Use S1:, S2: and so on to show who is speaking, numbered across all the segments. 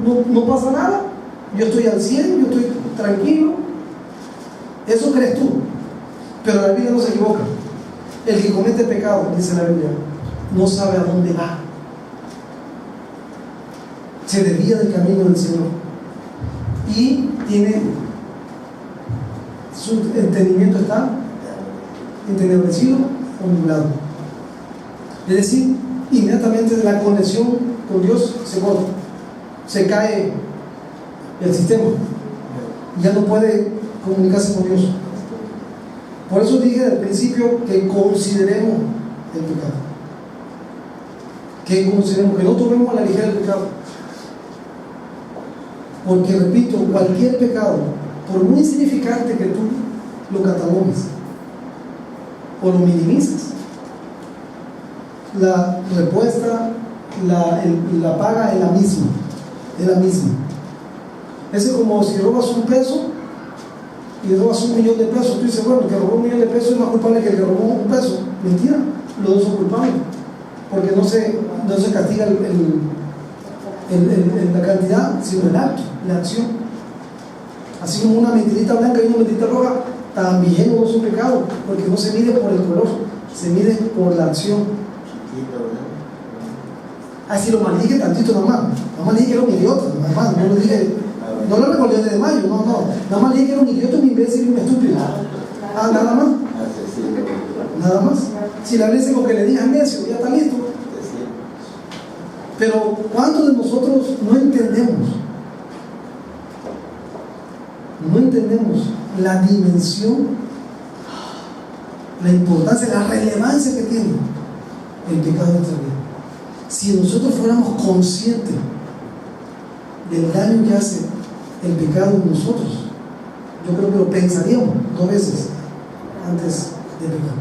S1: no pasa nada, yo estoy al 100, yo estoy tranquilo. Eso crees tú, pero la Biblia no se equivoca. El que comete pecado, dice la Biblia, no sabe a dónde va, se desvía del camino del Señor y su entendimiento está entenebrecido o nublado. Es decir, inmediatamente la conexión con Dios se corta, se cae el sistema, ya no puede comunicarse con Dios. Por eso dije al principio que consideremos el pecado, que no tomemos a la ligera el pecado, porque repito, cualquier pecado, por muy insignificante que tú lo catalogues o lo minimizas, la respuesta, la paga es la misma. Es como si robas un peso y robas $1 millón. Tú dices, bueno, el que robó $1 millón es más culpable que el que robó un peso. Mentira, los dos son culpables, porque no se castiga la cantidad, sino el acto, la acción. Así como una mentirita blanca y una mentirita roja, también no es un pecado, porque no se mide por el color, se mide por la acción. Así lo maldije tantito nada más dije que era un idiota, nada más, no lo dije, no lo recordé de mayo, nada más dije que era un idiota, un imbécil y un estúpido. Nada más. Si la Biblia dice con que le digas necio, ya está listo. Pero ¿cuántos de nosotros no entendemos la dimensión, la importancia, la relevancia que tiene el pecado en nuestra vida? Si nosotros fuéramos conscientes del daño que hace el pecado en nosotros, yo creo que lo pensaríamos 2 veces antes de pecar.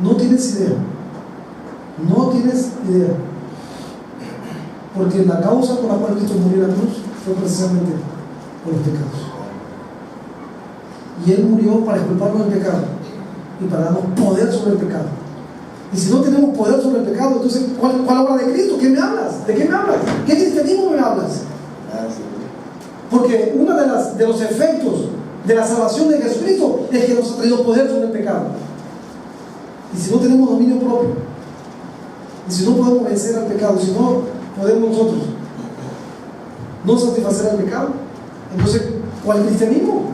S1: No tienes idea, porque la causa por la cual Cristo murió en la cruz fue precisamente por los pecados, y Él murió para exculparnos del pecado y para darnos poder sobre el pecado. Y si no tenemos poder sobre el pecado, entonces ¿cuál obra de Cristo? ¿Qué me hablas? ¿De qué me hablas? ¿Qué cristianismo me hablas? Porque uno de los efectos de la salvación de Jesucristo es que nos ha traído poder sobre el pecado. Y si no tenemos dominio propio, y si no podemos vencer al pecado, si no podemos nosotros no satisfacer al pecado, entonces ¿cuál cristianismo?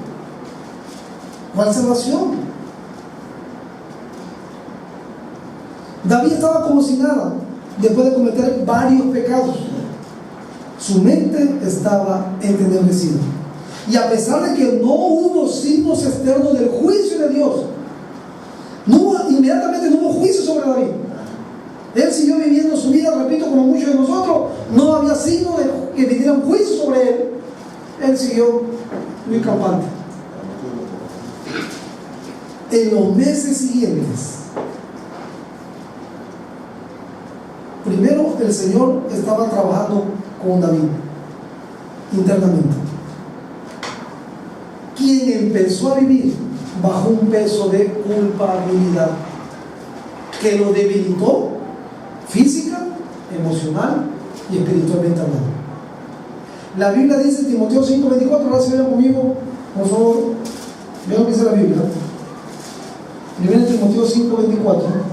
S1: ¿Cuál salvación? David estaba como si nada después de cometer varios pecados. Su mente estaba entenebrecida, y a pesar de que no hubo signos externos del juicio de Dios, inmediatamente no hubo juicio sobre David. Él siguió viviendo su vida, repito, como muchos de nosotros. No había signo de que viniera un juicio sobre él. Él siguió muy campante. En los meses siguientes, primero el Señor estaba trabajando con David internamente, quien empezó a vivir bajo un peso de culpabilidad que lo debilitó física, emocional y espiritualmente hablando. La Biblia dice en Timoteo 5:24, ahora si vean conmigo, por favor, vean lo que dice la Biblia. 1 Timoteo 5:24.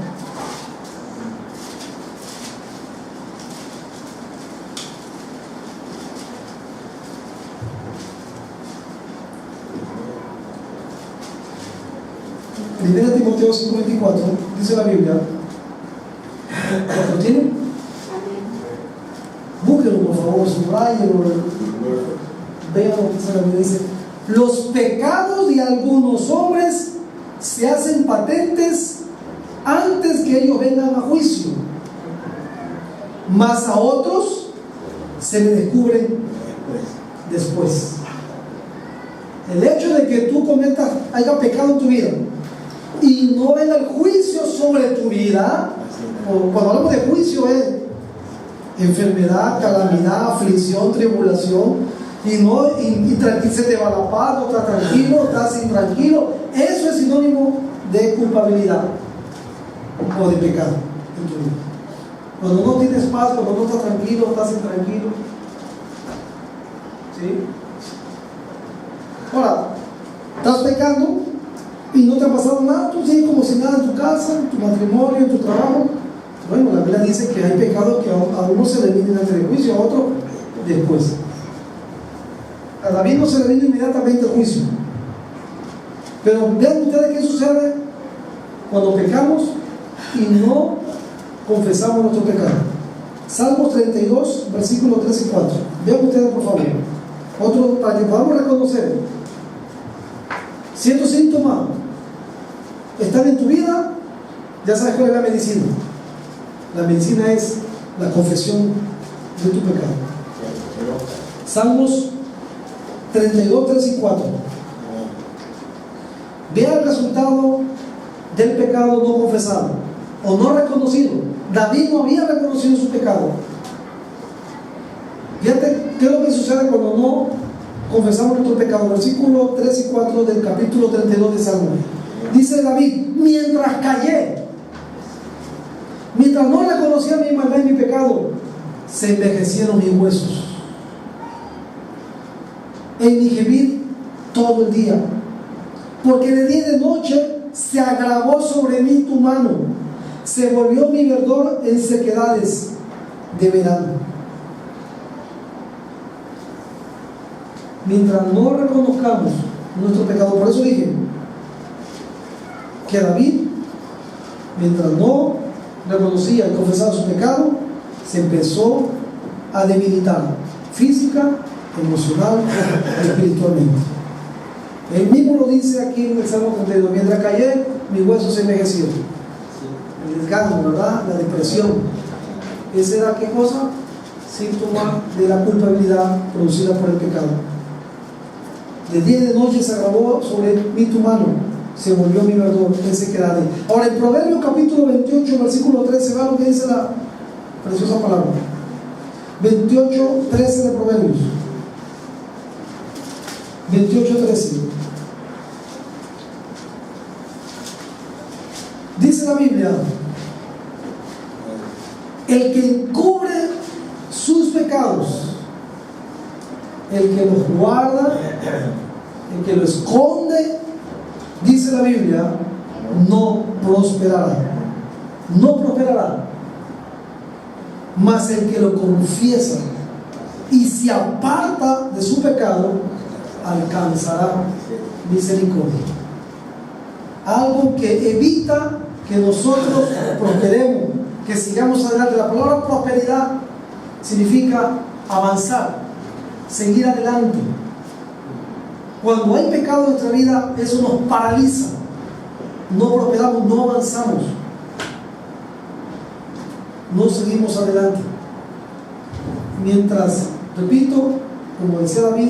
S1: Primera Timoteo 5:24, dice la Biblia. ¿Lo tienen? Búsquenlo por favor, subrayenlo, vean lo que dice la Biblia. Dice: los pecados de algunos hombres se hacen patentes antes que ellos vengan a juicio, mas a otros se les descubren después. El hecho de que tú haya pecado en tu vida y no venga el juicio sobre tu vida, o cuando hablamos de juicio es enfermedad, calamidad, aflicción, tribulación, y se te va la paz, no estás tranquilo, estás intranquilo, eso es sinónimo de culpabilidad o de pecado en tu vida. Cuando no tienes paz, cuando no estás tranquilo, estás intranquilo, ¿Sí? Ahora, estás pecando y no te ha pasado nada, tú sigues como si nada en tu casa, en tu matrimonio, en tu trabajo. Bueno, la Biblia dice que hay pecados que a uno se le vienen antes del juicio, a otro después. A David no se le vino inmediatamente el juicio. Pero vean ustedes qué sucede cuando pecamos y no confesamos nuestro pecado. Salmos 32, versículos 3 y 4. Vean ustedes, por favor. Otro, para que podamos reconocer. Si estos síntomas están en tu vida, ya sabes cuál es la medicina. La medicina es la confesión de tu pecado. Salmos 32, 3 y 4. Vea el resultado del pecado no confesado o no reconocido. David no había reconocido su pecado. Fíjate qué es lo que sucede cuando no confesamos nuestro pecado. Versículos 3 y 4 del capítulo 32 de Salmos. Dice David: mientras callé, mientras no reconocía mi maldad y mi pecado, se envejecieron mis huesos. En mi gemir todo el día, porque de día y de noche se agravó sobre mí tu mano, se volvió mi verdor en sequedades de verano. Mientras no reconozcamos nuestro pecado, por eso dije que David, mientras no reconocía y confesaba su pecado, se empezó a debilitar física, emocional y espiritualmente. Él mismo lo dice aquí en el Salmo 32: mientras callé, mis huesos se envejecieron. El desgano, ¿verdad? La depresión. ¿Esa era qué cosa? Síntoma de la culpabilidad producida por el pecado. De día y de noche se agravó sobre mí tu mano, se volvió mi verdor en sequedad. Ahora, en Proverbios capítulo 28, versículo 13, va lo que dice la preciosa palabra. 28, 13 de Proverbios. 28, 13. Dice la Biblia: el que encubre sus pecados, el que los guarda, el que los esconde, dice la Biblia, no prosperará. No prosperará. Mas el que lo confiesa y se aparta de su pecado, alcanzará misericordia. Algo que evita que nosotros prosperemos, que sigamos adelante. La palabra prosperidad significa avanzar, seguir adelante. Cuando hay pecado en nuestra vida, eso nos paraliza. No prosperamos, no avanzamos, no seguimos adelante. Mientras, repito, como decía David,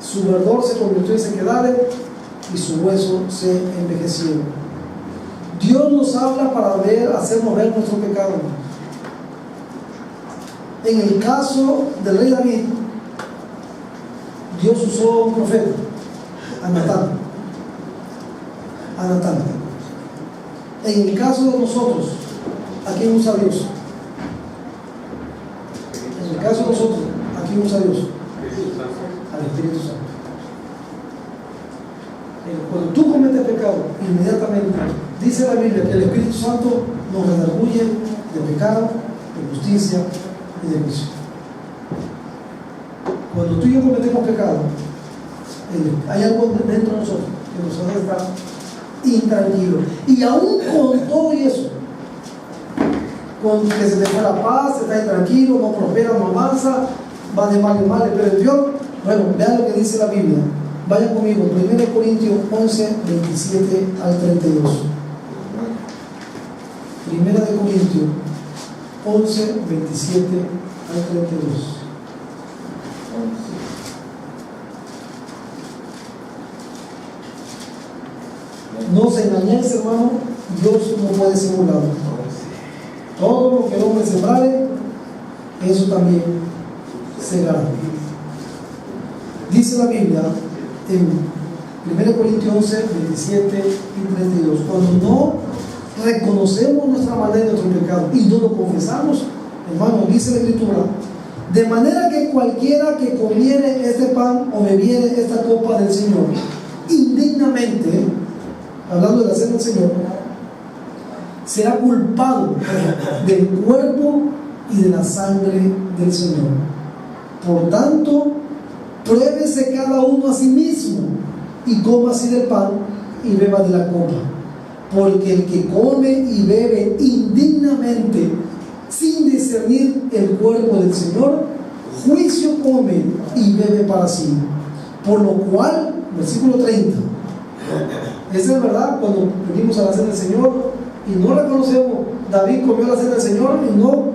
S1: su verdor se convirtió en sequedades y su hueso se envejeció. Dios nos habla para hacernos ver nuestro pecado. En el caso del rey David, Dios usó un profeta, a Natán. En el caso de nosotros, ¿a quién usa Dios? En el caso de nosotros, ¿a quién usa Dios? Al Espíritu Santo. Cuando tú cometes pecado, inmediatamente dice la Biblia que el Espíritu Santo nos redarguye de pecado, de justicia y de juicio. Cuando tú y yo cometemos pecado, hay algo dentro de nosotros que nos hace estar intranquilos. Y aún con todo eso, con que se te fue la paz, estás intranquilo, no prospera, no avanza, va de mal en mal, pero Dios, bueno, vean lo que dice la Biblia. Vayan conmigo, 1 Corintios 11, 27 al 32. 1 Corintios 11, 27 al 32. No os engañéis, hermano, Dios no puede ser burlado. Todo lo que el hombre sembrare, eso también segará. Dice la Biblia en 1 Corintios 11, 27 y 32: cuando no reconocemos nuestra maldad y nuestro pecado y no lo confesamos, hermano, dice la Escritura, De manera que cualquiera que comiere este pan o bebiere esta copa del Señor indignamente, hablando de la cena del Señor, será culpado del cuerpo y de la sangre del Señor. Por tanto, pruébese cada uno a sí mismo y coma así del pan y beba de la copa. Porque el que come y bebe indignamente, sin discernir el cuerpo del Señor, juicio come y bebe para sí. Por lo cual, versículo 30, esa es verdad cuando venimos a la cena del Señor y no reconocemos. David comió la cena del Señor y no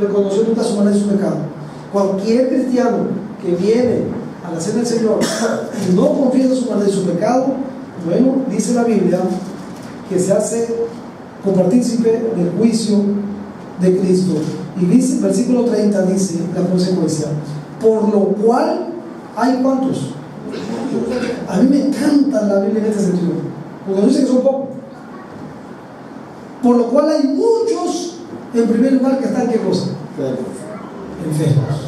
S1: reconoció nunca su maldad y su pecado. Cualquier cristiano que viene a la cena del Señor y no confiesa su maldad y su pecado, bueno, dice la Biblia que se hace copartícipe del juicio de Cristo. Y dice, versículo 30 dice la consecuencia: por lo cual hay ¿cuántos? A mí me encanta la Biblia en este sentido, porque no dice que son pocos. Por lo cual hay muchos, en primer lugar, que están, ¿qué cosa? Enfermos.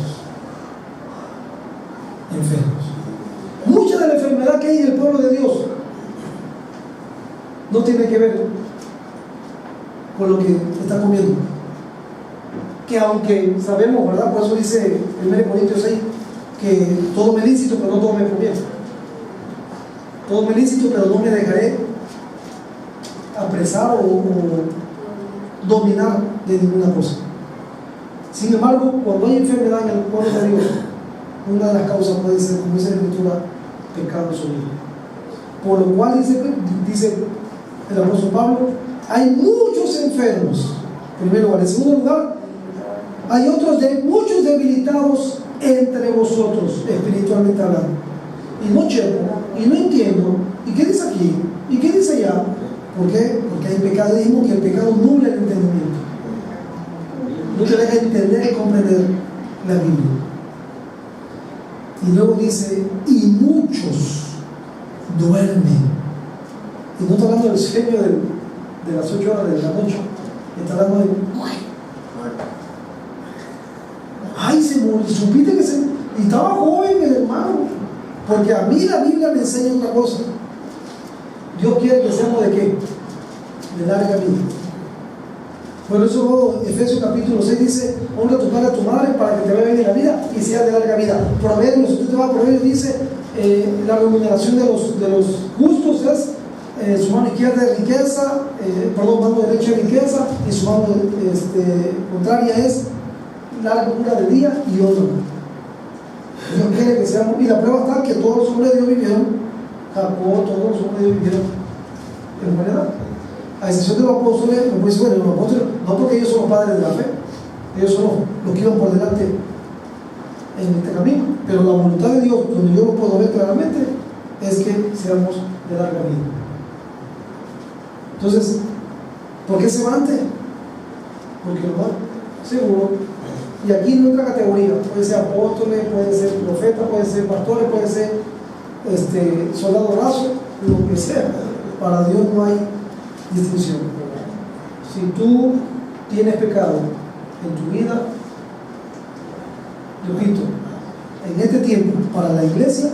S1: Mucha de la enfermedad que hay en el pueblo de Dios no tiene que ver con lo que está comiendo. Que aunque sabemos, ¿verdad? Por eso dice 1 Corintios 6 que todo me es lícito, pero no todo me conviene. Todo me es lícito, pero no me dejaré apresar o dominar de ninguna cosa. Sin embargo, cuando hay enfermedad en el pueblo de Dios, una de las causas puede ser, como dice la Escritura, pecado sobre. Por lo cual dice el apóstol Pablo, hay muchos enfermos, en primer lugar. En segundo lugar, hay muchos debilitados entre vosotros, espiritualmente hablando. Y no checo, y no entiendo, ¿y qué dice aquí? ¿Y qué dice allá? ¿Por qué? Porque hay pecado, dijimos que el pecado nubla el entendimiento. No te deja entender y comprender la Biblia. Y luego dice, y muchos duermen. Y no está hablando del sueño de las 8 horas de la noche, está hablando de ay, se murió, supiste que y estaba joven el hermano. Porque a mí la Biblia me enseña otra cosa. Dios quiere que seamos de qué? De larga vida. Por eso Efesios capítulo 6 dice, honra a tu padre y a tu madre para que te vaya bien en la vida y seas de larga vida. Proverbios, usted te va a Proverbios, dice, la remuneración de los justos es su mano izquierda de riqueza, mano derecha de riqueza, y su mano contraria es largura de día y honra. Dios quiere que seamos, y la prueba está que todos los hombres de Dios vivieron, Jacob, todos los hombres de Dios vivieron en buena edad. A excepción de los apóstoles, me puede decir, bueno, los apóstoles, no porque ellos son los padres de la fe, ellos son los que iban por delante en este camino, pero la voluntad de Dios, donde yo lo puedo ver claramente, es que seamos de larga vida. Entonces, ¿por qué se va antes? Porque lo va seguro. Y aquí no entra categoría, puede ser apóstoles, puede ser profeta, puede ser pastores, puede ser soldado raso, lo que sea. Para Dios no hay distinción. Si tú tienes pecado en tu vida, repito, en este tiempo para la iglesia,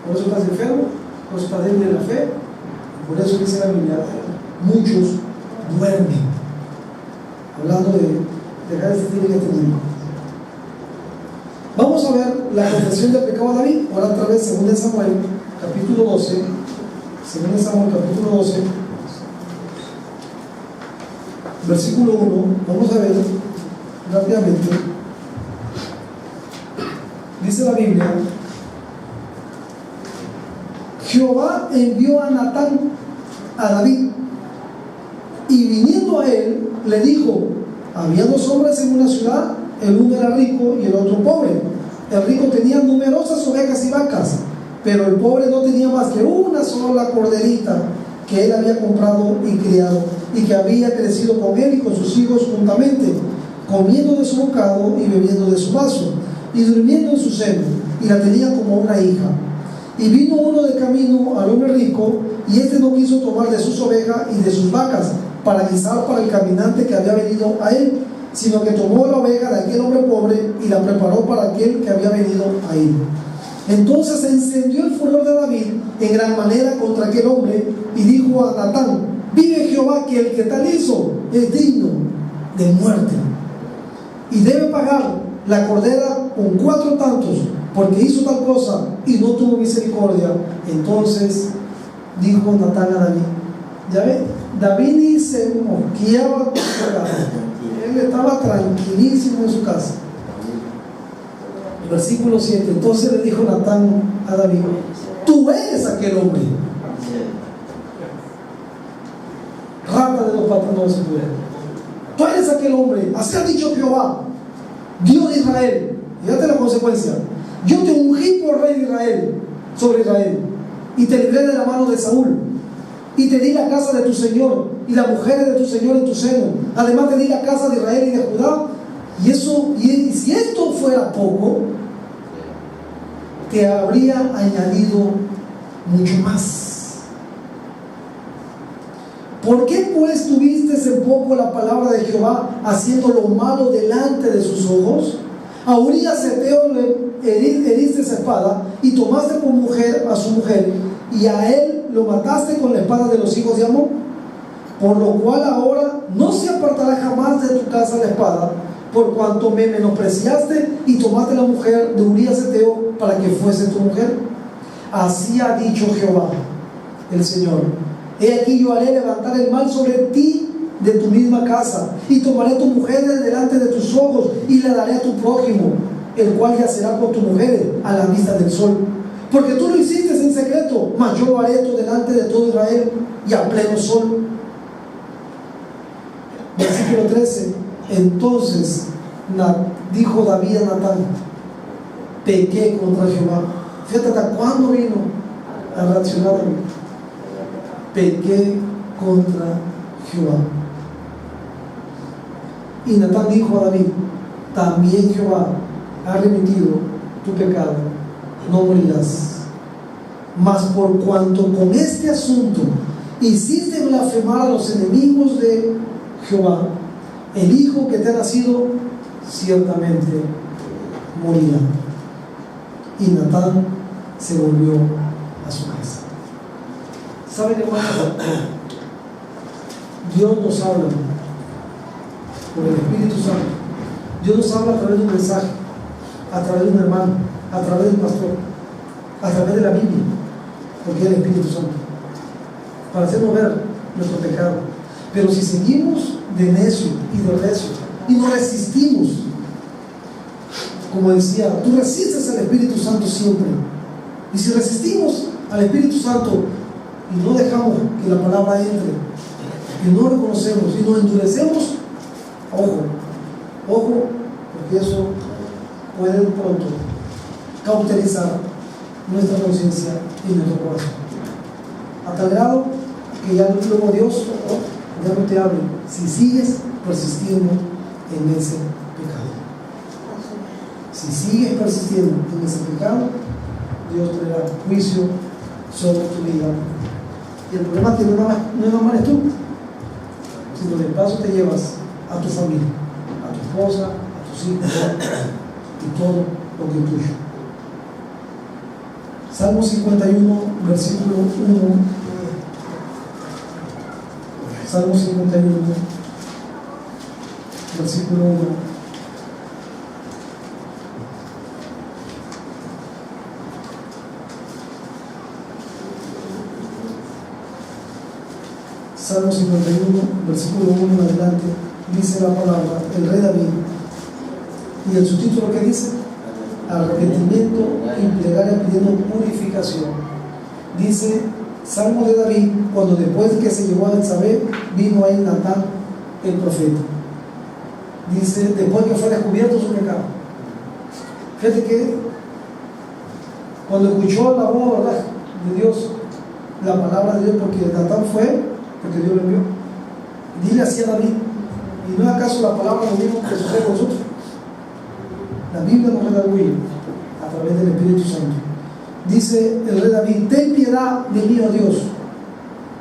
S1: por eso estás enfermo, por eso estás débil de la fe, por eso dice la Biblia, muchos duermen, hablando de dejar de existir en este mundo. Vamos a ver la confesión del pecado de David, ahora otra vez 2 Samuel, capítulo 12, 2 Samuel, capítulo 12, versículo 1, vamos a ver rápidamente. Dice la Biblia, Jehová envió a Natán a David, y viniendo a él, le dijo, había 2 hombres en una ciudad, el uno era rico y el otro pobre. El rico tenía numerosas ovejas y vacas, pero el pobre no tenía más que una sola corderita que él había comprado y criado, y que había crecido con él y con sus hijos juntamente, comiendo de su bocado y bebiendo de su vaso, y durmiendo en su seno, y la tenía como una hija. Y vino uno de camino al hombre rico, y éste no quiso tomar de sus ovejas y de sus vacas, para guisar para el caminante que había venido a él, sino que tomó la oveja de aquel hombre pobre y la preparó para aquel que había venido a ir. Entonces se encendió el furor de David en gran manera contra aquel hombre y dijo a Natán: vive Jehová que el que tal hizo es digno de muerte y debe pagar la cordera con 4 tantos, porque hizo tal cosa y no tuvo misericordia. Entonces dijo Natán a David, ya ve, David ni se mosqueaba con su casa, él estaba tranquilísimo en su casa. Versículo 7. Entonces le dijo Natán a David: tú eres aquel hombre. Rata de 2 patas no se puede. Tú eres aquel hombre, así ha dicho Jehová, Dios de Israel. Fíjate la consecuencia: yo te ungí por rey de Israel, sobre Israel, y te libré de la mano de Saúl, y te di la casa de tu señor y las mujeres de tu señor en tu seno. Además te di la casa de Israel y de Judá. Y si esto fuera poco, te habría añadido mucho más. ¿Por qué pues tuviste en poco la palabra de Jehová, haciendo lo malo delante de sus ojos? A Urías Heteo le heriste esa espada y tomaste por mujer a su mujer, y a él lo mataste con la espada de los hijos de Amón. Por lo cual ahora no se apartará jamás de tu casa la espada, por cuanto me menospreciaste y tomaste la mujer de Urías Heteo para que fuese tu mujer. Así ha dicho Jehová el Señor: he aquí yo haré levantar el mal sobre ti de tu misma casa, y tomaré tu mujer de delante de tus ojos y la daré a tu prójimo, el cual yacerá con tu mujer a la vista del sol. Porque tú lo hiciste en secreto, mas yo lo haré esto delante de todo Israel y a pleno sol. Versículo 13. Entonces dijo David a Natán: pequé contra Jehová. Fíjate hasta cuándo vino a reaccionar David. Pequé contra Jehová. Y Natán dijo a David: también Jehová ha remitido tu pecado, no morirás. Mas por cuanto con este asunto hiciste blasfemar a los enemigos de Jehová, el hijo que te ha nacido ciertamente morirá. Y Natán se volvió a su casa. ¿Saben, hermanos? Dios nos habla por el Espíritu Santo. Dios nos habla a través de un mensaje, a través de un hermano, a través del pastor, a través de la Biblia, porque es el Espíritu Santo, para hacernos ver nuestro pecado. Pero si seguimos de necio y de recio y no resistimos, como decía, tú resistes al Espíritu Santo siempre. Y si resistimos al Espíritu Santo y no dejamos que la palabra entre, y no reconocemos y nos endurecemos, ojo, porque eso puede de pronto cauterizar nuestra conciencia y nuestro corazón, a tal grado que ya luego Dios ya no te hable si sigues persistiendo en ese pecado. Si sigues persistiendo en ese pecado, Dios traerá juicio sobre tu vida. Y el problema es que no es nomás tú, sino de paso te llevas a tu familia, a tu esposa, a tus hijos y todo lo que es tuyo. Salmo 51, versículo 1. Salmo 51, versículo 1. Salmo 51, versículo 1 en adelante, dice la palabra, el rey David, y el subtítulo que dice: arrepentimiento y plegaria pidiendo purificación. Dice: Salmo de David, cuando después que se llevó a Betsabé, vino ahí Natán el profeta. Dice, después que fue descubierto su pecado. Fíjate que cuando escuchó la voz, ¿verdad?, de Dios, la palabra de Dios, porque Natán fue, porque Dios lo envió, dile así a David. ¿Y no es acaso la palabra lo mismo que sucede con nosotros? La Biblia nos redarguye a través del Espíritu Santo. Dice el rey David: ten piedad de mí, oh Dios,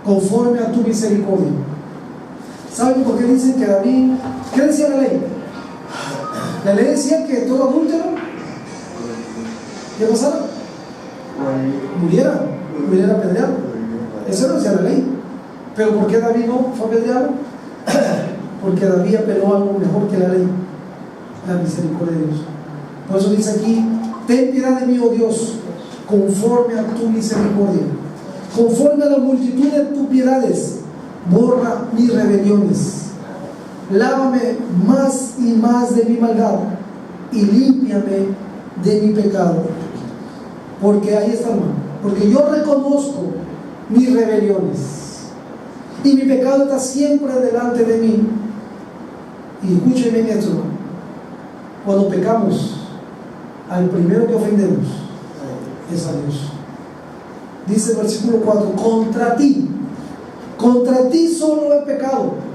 S1: conforme a tu misericordia. ¿Saben por qué dicen que David, qué decía la ley? La ley decía que todo adúltero, ¿qué pasara? Muriera apedreado. Eso no decía la ley. Pero ¿por qué David no fue apedreado? Porque David apeló algo mejor que la ley, la misericordia de Dios. Por eso dice aquí: ten piedad de mí, oh Dios, conforme a tu misericordia, conforme a la multitud de tus piedades, borra mis rebeliones. Lávame más y más de mi maldad y límpiame de mi pecado. Porque ahí está, hermano, porque yo reconozco mis rebeliones y mi pecado está siempre delante de mí. Y escúcheme en esto, hermano: cuando pecamos, al primero que ofendemos es a Dios. Dice el versículo 4: contra ti solo he pecado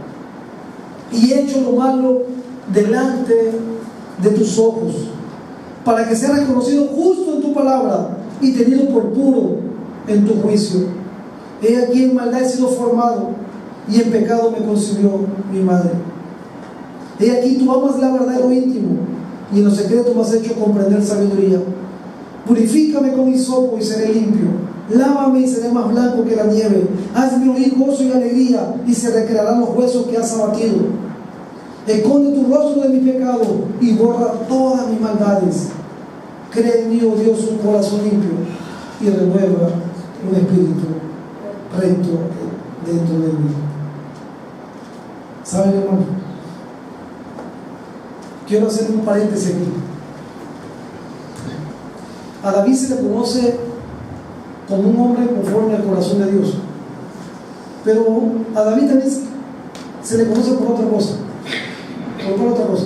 S1: y he hecho lo malo delante de tus ojos, para que sea reconocido justo en tu palabra y tenido por puro en tu juicio. He aquí en maldad he sido formado, y en pecado me concibió mi madre. He aquí tú amas la verdad en lo íntimo, y en lo secreto me has hecho comprender sabiduría. Purifícame con hisopo y seré limpio. Lávame y seré más blanco que la nieve. Hazme oír gozo y alegría, y se recrearán los huesos que has abatido. Esconde tu rostro de mi pecado y borra todas mis maldades. Crea en mí, oh Dios, un corazón limpio, y renueva un espíritu recto dentro de mí. ¿Saben, hermano? Quiero hacer un paréntesis aquí. A David se le conoce como un hombre conforme al corazón de Dios, pero a David también se le conoce por otra cosa. ¿Por otra cosa?